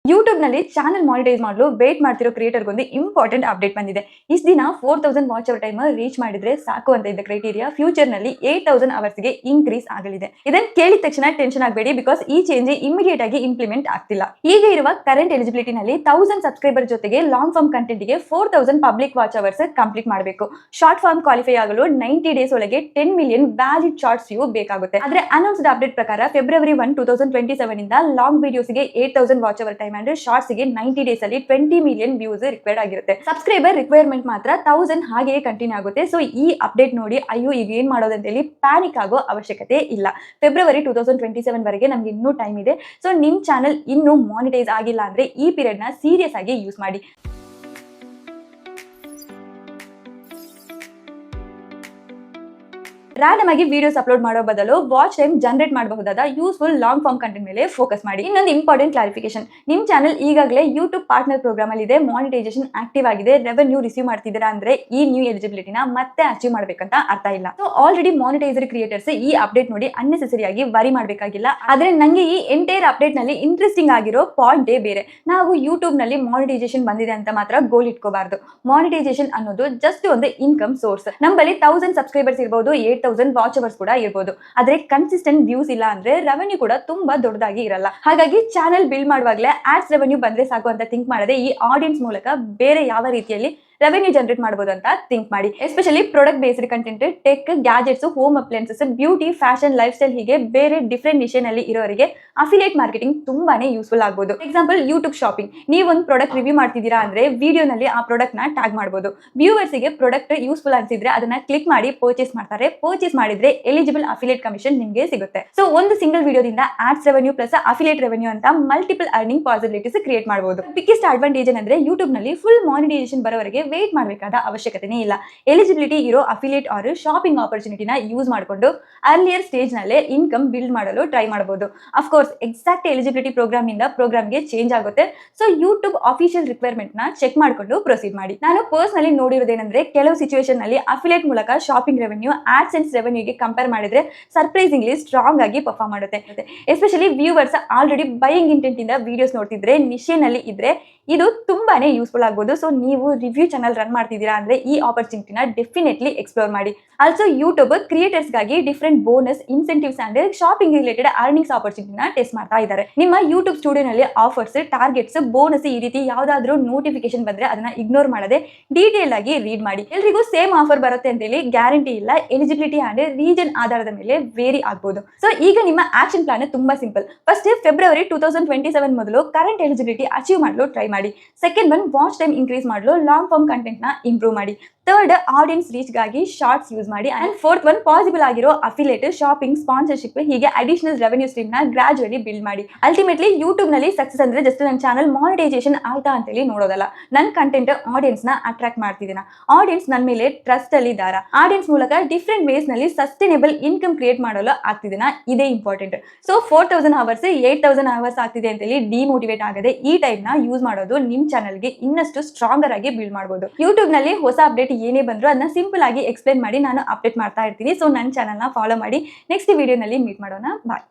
YouTube ನಲ್ಲಿ channel monetise ಮಾಡಲು wait ಮಾಡ್ತಿರೋ ಕ್ರಿಯೇಟರ್ ಒಂದು ಇಂಪಾರ್ಟೆಂಟ್ ಅಪ್ಡೇಟ್ ಬಂದಿದೆ. ಇಷ್ಟು ದಿನ 4000 ವಾಚ್ ಅವರ್ ಟೈಮ್ ರೀಚ್ ಮಾಡಿದ್ರೆ ಸಾಕು ಅಂತ ಇದ್ದ ಕ್ರೈಟೀರಿಯಾ ಫ್ಯೂಚರ್ ನಲ್ಲಿ 8000 ಅವರ್ಸ್ ಗೆ ಇನ್ಕ್ರೀಸ್ ಆಗಲಿದೆ. ಇದನ್ನ ಕೇಳಿದ ತಕ್ಷಣ ಟೆನ್ಷನ್ ಆಗಬೇಡಿ, ಬಿಕಾಸ್ ಈ ಚೇಂಜ್ ಇಮಿಡಿಯೇಟ್ ಆಗಿ ಇಂಪ್ಲಿಮೆಂಟ್ ಆಗ್ತಿಲ್ಲ. ಈಗ ಇರುವ ಕರೆಂಟ್ ಎಲಿಜಿಬಿಲಿಟಿ ನಲ್ಲಿ 1000 ಸಬ್ಸ್ಕ್ರೈಬರ್ ಜೊತೆಗೆ ಲಾಂಗ್ ಫಾರ್ಮ್ ಕಂಟೆಂಟ್ ಗೆ 4000 ಪಬ್ಲಿಕ್ ವಾಚ್ ಅವರ್ಸ್ ಕಂಪ್ಲೀಟ್ ಮಾಡಬೇಕು. ಶಾರ್ಟ್ ಫಾರ್ಮ್ ಕ್ವಾಲಿಫೈ ಆಗಲು 90 ಡೇಸ್ ಒಳಗೆ 10 ಮಿಲಿಯನ್ ವ್ಯಾಲಿಡ್ ಶಾರ್ಟ್ಸ್ ವ್ಯೂ ಬೇಕಾಗುತ್ತೆ. ಆದ್ರೆ ಅನೌನ್ಸ್ಡ್ ಅಪ್ಡೇಟ್ ಪ್ರಕಾರ ಫೆಬ್ರವರಿ 1, 2027 ಇಂದ ಲಾಂಗ್ ವಿಡಿಯೋಸ್ ಗೆ 8000 ವಾಚ್ ಅವರ್ ಟೈಮ್ ಅಂದ್ರೆ ಶಾರ್ಟ್ಸ್ ಗೆ 90 ಡೇಸ್ ಅಲ್ಲಿ 20 ಮಿಲಿಯನ್ ವ್ಯೂಸ್ ರಿಕ್ವೈರ್ಡ್ ಆಗಿರುತ್ತೆ. ಸಬ್ಸ್ಕ್ರೈಬರ್ ರಿಕ್ವೈರ್ಮೆಂಟ್ ಮಾತ್ರ 1000 ಹಾಗೆಯೇ ಕಂಟಿನ್ಯೂ ಆಗುತ್ತೆ. ಸೊ ಈ ಅಪ್ಡೇಟ್ ನೋಡಿ ಅಯ್ಯೋ ಈಗ ಏನ್ ಮಾಡೋದು ಅಂತ ಹೇಳಿ ಪ್ಯಾನಿಕ್ ಆಗೋ ಅವಶ್ಯಕತೆ ಇಲ್ಲ. ಫೆಬ್ರವರಿ 2027 ವರೆಗೆ ನಮ್ಗೆ ಇನ್ನೂ ಟೈಮ್ ಇದೆ. ಸೊ ನಿಮ್ ಚಾನಲ್ ಇನ್ನೂ ಮಾನಿಟೈಸ್ ಆಗಿಲ್ಲ ಅಂದ್ರೆ ಈ ಪೀರಿಯಡ್ ನ ಸೀರಿಯಸ್ ಆಗಿ ಯೂಸ್ ಮಾಡಿ. ರ್ಯಾಂಡಮ್ ಆಗಿ ವಿಡಿಯೋಸ್ ಅಪ್ಲೋಡ್ ಮಾಡೋ ಬದಲು ವಾಚ್ ಟೈಮ್ ಜನರೇಟ್ ಮಾಡಬಹುದಾದ ಯೂಸ್ಫುಲ್ ಲಾಂಗ್ ಫಾರ್ಮ್ ಕಂಟೆಂಟ್ ಮೇಲೆ ಫೋಕಸ್ ಮಾಡಿ. ಇನ್ನೊಂದು ಇಂಪಾರ್ಟೆಂಟ್ ಕ್ಲಾರಿಫಿಕೇಶನ್, ನಿಮ್ ಚಾನಲ್ ಈಗಾಗಲೇ ಯೂಟ್ಯೂಬ್ ಪಾರ್ಟ್ನರ್ ಪ್ರೋಗ್ರಾಮ್ ಅಲ್ಲಿ ಇದೆ, ಮಾನಿಟೈಸೇಷನ್ ಆಕ್ಟಿವ್ ಆಗಿದೆ, ರೆವೆನ್ಯೂ ರಿಸೀವ್ ಮಾಡ್ತಿದ್ದೀರಾ ಅಂದ್ರೆ ಈ ನ್ಯೂ ಎಲಿಜಿಬಿಲಿಟಿನ ಮತ್ತೆ ಅಚೀವ್ ಮಾಡಬೇಕಂತ ಅರ್ಥ ಇಲ್ಲ. ಸೊ ಆಲ್ರೆಡಿ ಮಾನಿಟೈಸರ್ ಕ್ರಿಯೇಟರ್ಸ್ ಈ ಅಪ್ಡೇಟ್ ನೋಡಿ ಅನ್ನೆಸೆಸರಿ ಆಗಿ ವರಿ ಮಾಡಬೇಕಾಗಿಲ್ಲ. ಆದ್ರೆ ನಂಗೆ ಈ ಎಂಟೈರ್ ಅಪ್ಡೇಟ್ ನಲ್ಲಿ ಇಂಟ್ರೆಸ್ಟಿಂಗ್ ಆಗಿರೋ ಪಾಯಿಂಟ್ ಬೇರೆ. ನಾವು ಯೂಟ್ಯೂಬ್ ನಲ್ಲಿ ಮಾನಿಟೈಸೇಷನ್ ಬಂದಿದೆ ಅಂತ ಮಾತ್ರ ಗೋಲ್ ಇಟ್ಕೋಬಾರ್ದು. ಮಾನಿಟೈಸೇಷನ್ ಅನ್ನೋದು ಜಸ್ಟ್ ಒಂದು ಇನ್ಕಮ್ ಸೋರ್ಸ್. ನಮ್ಮಲ್ಲಿ 1000 ಸಬ್ಸ್ಕ್ರೈಬರ್ಸ್ ಇರಬಹುದು, 8000 ವಾಚ್ ಅವರ್ಸ್ ಕೂಡ ಇರಬಹುದು. ಆದ್ರೆ ಕನ್ಸಿಸ್ಟೆಂಟ್ ವ್ಯೂಸ್ ಇಲ್ಲ ಅಂದ್ರೆ ರೆವೆನ್ಯೂ ಕೂಡ ತುಂಬಾ ದೊಡ್ಡದಾಗಿ ಇರಲ್ಲ. ಹಾಗಾಗಿ ಚಾನೆಲ್ ಬಿಲ್ಡ್ ಮಾಡುವಾಗಲೇ ಆಡ್ಸ್ ರೆವೆನ್ಯೂ ಬಂದ್ರೆ ಸಾಕು ಅಂತ ಥಿಂಕ್ ಮಾಡದೆ ಈ ಆಡಿಯನ್ಸ್ ಮೂಲಕ ಬೇರೆ ಯಾವ ರೀತಿಯಲ್ಲಿ ರೆವೆನ್ಯೂ ಜನರೇಟ್ ಮಾಡಬಹುದು ಅಂತ ಥಿಂಕ್ ಮಾಡಿ. Especially product based content, tech, gadgets, home appliances, beauty, fashion, life style ಹೀಗೆ ಬೇರೆ ಡಿಫ್ರೆಂಟ್ ನಿಶನ್ ಅಲ್ಲಿ ಇರೋರಿಗೆ ಅಫಿಲಿಯೇಟ್ ಮಾರ್ಕೆಟಿಂಗ್ ತುಂಬಾನೇ ಯೂಸ್ಫುಲ್ ಆಗಬಹುದು. ಎಕ್ಸಾಂಪಲ್ ಯೂಟ್ಯೂಬ್ ಶಾಪಿಂಗ್, ನೀವು ಒಂದು ಪ್ರಾಡಕ್ಟ್ ರಿವ್ಯೂ ಮಾಡ್ತಿದ್ದೀರಾ ಅಂದ್ರೆ ವಿಡಿಯೋನಲ್ಲಿ ಆ ಪ್ರಾಡಕ್ಟ್ ನ ಟ್ಯಾಗ್ ಮಾಡಬಹುದು. ವ್ಯೂವರ್ಸ್ ಗೆ ಪ್ರಾಡಕ್ಟ್ ಯೂಸ್ಫುಲ್ ಅನ್ಸಿದ್ರೆ ಅದನ್ನ ಕ್ಲಿಕ್ ಮಾಡಿ ಪರ್ಚೇಸ್ ಮಾಡ್ತಾರೆ. ಪರ್ಚೇಸ್ ಮಾಡಿದ್ರೆ ಎಲಿಜಿಬಲ್ ಅಫಿಲಿಯೇಟ್ ಕಮಿಷನ್ ನಿಮಗೆ ಸಿಗುತ್ತೆ. ಸೊ ಒಂದು ಸಿಂಗಲ್ ವಿಡಿಯೋದಿಂದ ads revenue plus affiliate revenue ಅಂತ ಮಲ್ಟಿಪಲ್ ಅರ್ನಿಂಗ್ ಪಾಸಿಬಿಲಿಟೀಸ್ ಕ್ರಿಯೇಟ್ ಮಾಡಬಹುದು. ಬಿಗ್ಗೆಸ್ಟ್ ಅಡ್ವಾಂಟೇಜ್ ಏನಂದ್ರೆ ಯೂಟ್ಯೂಬ್ ನಲ್ಲಿ ಫುಲ್ ಮಾನಿಟೈಸೇಷನ್ ಬರೋವರೆಗೆ ವೇಟ್ ಮಾಡಬೇಕಾದ ಅವಶ್ಯಕತೆನೇ ಇಲ್ಲ. ಎಲಿಜಿಬಿಲಿಟಿ ಇರೋ ಅಫಿಲಿಯೇಟ್ ಆರ್ ಶಾಪಿಂಗ್ ಆಪರ್ಚುನಿಟಿನ ಯೂಸ್ ಮಾಡಿಕೊಂಡು ಅರ್ಲಿಯರ್ ಸ್ಟೇಜ್ ನಲ್ಲೇ ಇನ್ಕಮ್ ಬಿಲ್ಡ್ ಮಾಡಲು ಟ್ರೈ ಮಾಡಬಹುದು. ಅಫ್ಕೋರ್ಸ್ ಎಕ್ಸಾಕ್ಟ್ ಎಲಿಜಿಬಿಲಿಟಿ ಪ್ರೋಗ್ರಾಮ್ ಇಂದ ಪ್ರೋಗ್ರಾಮ್ಗೆ ಚೇಂಜ್ ಆಗುತ್ತೆ. ಸೊ ಯೂಟ್ಯೂಬ್ ಅಫಿಷಿಯಲ್ ರಿಕ್ವೈರ್ಮೆಂಟ್ ನ ಚೆಕ್ ಮಾಡಿಕೊಂಡು ಪ್ರೊಸೀಡ್ ಮಾಡಿ. ನಾನು ಪರ್ಸನಲಿ ನೋಡಿರೋದೇನೆಂದ್ರೆ ಕೆಲವು ಸಿಚುವೇಶನ್ ನಲ್ಲಿ ಅಫಿಲಿಯೇಟ್ ಮೂಲಕ ಶಾಪಿಂಗ್ ರೆವೆನ್ಯೂ ಆಡ್ಸೆನ್ಸ್ ರೆವೆನ್ಯೂಗೆ ಕಂಪೇರ್ ಮಾಡಿದ್ರೆ ಸರ್ಪ್ರೈಸಿಂಗ್ಲಿ ಸ್ಟ್ರಾಂಗ್ ಆಗಿ ಪರ್ಫಾರ್ಮ್ ಮಾಡುತ್ತೆ. Especially viewers already buying intent ಇಂದ ವಿಡಿಯೋಸ್ ನೋಡ್ತಿದ್ರೆ ನಿಶೆನಲ್ಲಿ ಇದ್ರೆ ಇದು ತುಂಬಾನೇ ಯೂಸ್ಫುಲ್ ಆಗಬಹುದು. ಸೊ ನೀವು ರಿವ್ಯೂ ಚಾನಲ್ ರನ್ ಮಾಡ್ತಿದ್ದೀರಾ ಅಂದ್ರೆ ಈ ಆಪರ್ಚುನಿಟಿನ ಡೆಫಿನೆಟ್ಲಿ ಎಕ್ಸ್ಪ್ಲೋರ್ ಮಾಡಿ. ಆಲ್ಸೋ ಯೂಟ್ಯೂಬ್ ಕ್ರಿಯೇಟರ್ಸ್ ಗಾಗಿ different bonus, incentives and shopping related earnings ಆಪರ್ಚುನಿಟಿನ ಟೆಸ್ಟ್ ಮಾಡ್ತಾ ಇದ್ದಾರೆ. ನಿಮ್ಮ ಯೂಟ್ಯೂಬ್ ಸ್ಟುಡಿಯೋನಲ್ಲಿ ಆಫರ್ಸ್, ಟಾರ್ಗೆಟ್ಸ್, ಬೋನಸ್ ಈ ರೀತಿ ಯಾವ್ದಾದ್ರು ನೋಟಿಫಿಕೇಶನ್ ಬಂದ್ರೆ ಅದನ್ನ ಇಗ್ನೋರ್ ಮಾಡದೆ ಡೀಟೇಲ್ ಆಗಿ ರೀಡ್ ಮಾಡಿ. ಎಲ್ರಿಗೂ ಸೇಮ್ ಆಫರ್ ಬರುತ್ತೆ ಅಂತ ಹೇಳಿ ಗ್ಯಾರಂಟಿ ಇಲ್ಲ. ಎಲಿಜಿಬಿಲಿಟಿ ಅಂಡ್ ರೀಜನ್ ಆಧಾರದ ಮೇಲೆ ವೇರಿ ಆಗಬಹುದು. ಸೊ ಈಗ ನಿಮ್ಮ ಆಕ್ಷನ್ ಪ್ಲಾನ್ ತುಂಬಾ ಸಿಂಪಲ್. ಫಸ್ಟ್ ಫೆಬ್ರವರಿ 2027 ಮೊದಲು ಕರೆಂಟ್ ಎಲಿಜಿಬಿಲಿಟಿ ಅಚೀವ್ ಮಾಡಲು ಟ್ರೈ ಮಾಡಿ. Second one watch time increase ಮಾಡಲು ಲಾಂಗ್ ಫಾರ್ಮ್ ಕಂಟೆಂಟ್ ನ ಇಂಪ್ರೂವ್ ಮಾಡಿ. ಥರ್ಡ್ ಆಡಿಯನ್ಸ್ ರೀಚ್ ಗಾಗಿ ಶಾರ್ಟ್ಸ್ ಯೂಸ್ ಮಾಡಿ. ಅಂಡ್ ಫೋರ್ತ್ ಒನ್ ಪಾಸಿಬಲ್ ಆಗಿರೋ ಅಫಿಲಿಯೇಟ್, ಶಾಪಿಂಗ್, ಸ್ಪಾನ್ಸರ್ಶಿಪ್ ಹೀಗೆ ಅಡಿಷನಲ್ ರೆವೆನ್ಯೂ ಸ್ಟ್ರೀಮ್ ನ ಗ್ರಾಜುಯಲಿ ಬಿಲ್ಡ್ ಮಾಡಿ. ಅಲ್ಟಿಮೇಟ್ಲಿ ಯೂಟ್ಯೂಬ್ ನಲ್ಲಿ ಸಕ್ಸಸ್ ಅಂದ್ರೆ ಜಸ್ಟ್ ನನ್ನ ಚಾನಲ್ ಮಾನಿಟೈಸೇಷನ್ ಆಯ್ತಾ ಅಂತ ಹೇಳಿ ನೋಡೋದಲ್ಲ. ನನ್ನ ಕಂಟೆಂಟ್ ಆಡಿಯನ್ಸ್ ನ ಅಟ್ರಾಕ್ಟ್ ಮಾಡ್ತಿದ್ದೀನ, ಆಡಿಯನ್ಸ್ ನನ್ನ ಮೇಲೆ ಟ್ರಸ್ಟ್ ಅಲ್ಲಿ ಇದ್ದಾರಾ, ಆಡಿಯನ್ಸ್ ಮೂಲಕ ಡಿಫ್ರೆಂಟ್ ವೇಸ್ ನಲ್ಲಿ ಸಸ್ಟೈನೇಬಲ್ ಇನ್ಕಮ್ ಕ್ರಿಯೇಟ್ ಮಾಡಲು ಆಗ್ತಿದ್ದೀನ, ಇದೇ ಇಂಪಾರ್ಟೆಂಟ್. ಸೊ 4000 ಅವರ್ಸ್ 8000 ಅವರ್ಸ್ ಆಗ್ತಿದೆ ಅಂತ ಹೇಳಿ ಡಿಮೋಟಿವೇಟ್ ಆಗದೆ ಈ ಟೈಮ್ ನ ಯೂಸ್ ಮಾಡೋದು ನಿಮ್ ಚಾನಲ್ಗೆ ಇನ್ನಷ್ಟು ಸ್ಟ್ರಾಂಗರ್ ಆಗಿ ಬಿಲ್ಡ್ ಮಾಡಬಹುದು. ಯೂಟ್ಯೂಬ್ ನಲ್ಲಿ ಹೊಸ ಅಪ್ಡೇಟ್ ಏನೇ ಬಂದ್ರು ಅದನ್ನ ಸಿಂಪಲ್ ಆಗಿ ಎಕ್ಸ್ಪ್ಲೇನ್ ಮಾಡಿ ನಾನು ಅಪ್ಡೇಟ್ ಮಾಡ್ತಾ ಇರ್ತೀನಿ. ಸೊ ನನ್ನ ಚಾನಲ್ ನ ಫಾಲೋ ಮಾಡಿ. ನೆಕ್ಸ್ಟ್ ವಿಡಿಯೋನಲ್ಲಿ ಮೀಟ್ ಮಾಡೋಣ. ಬಾಯ್.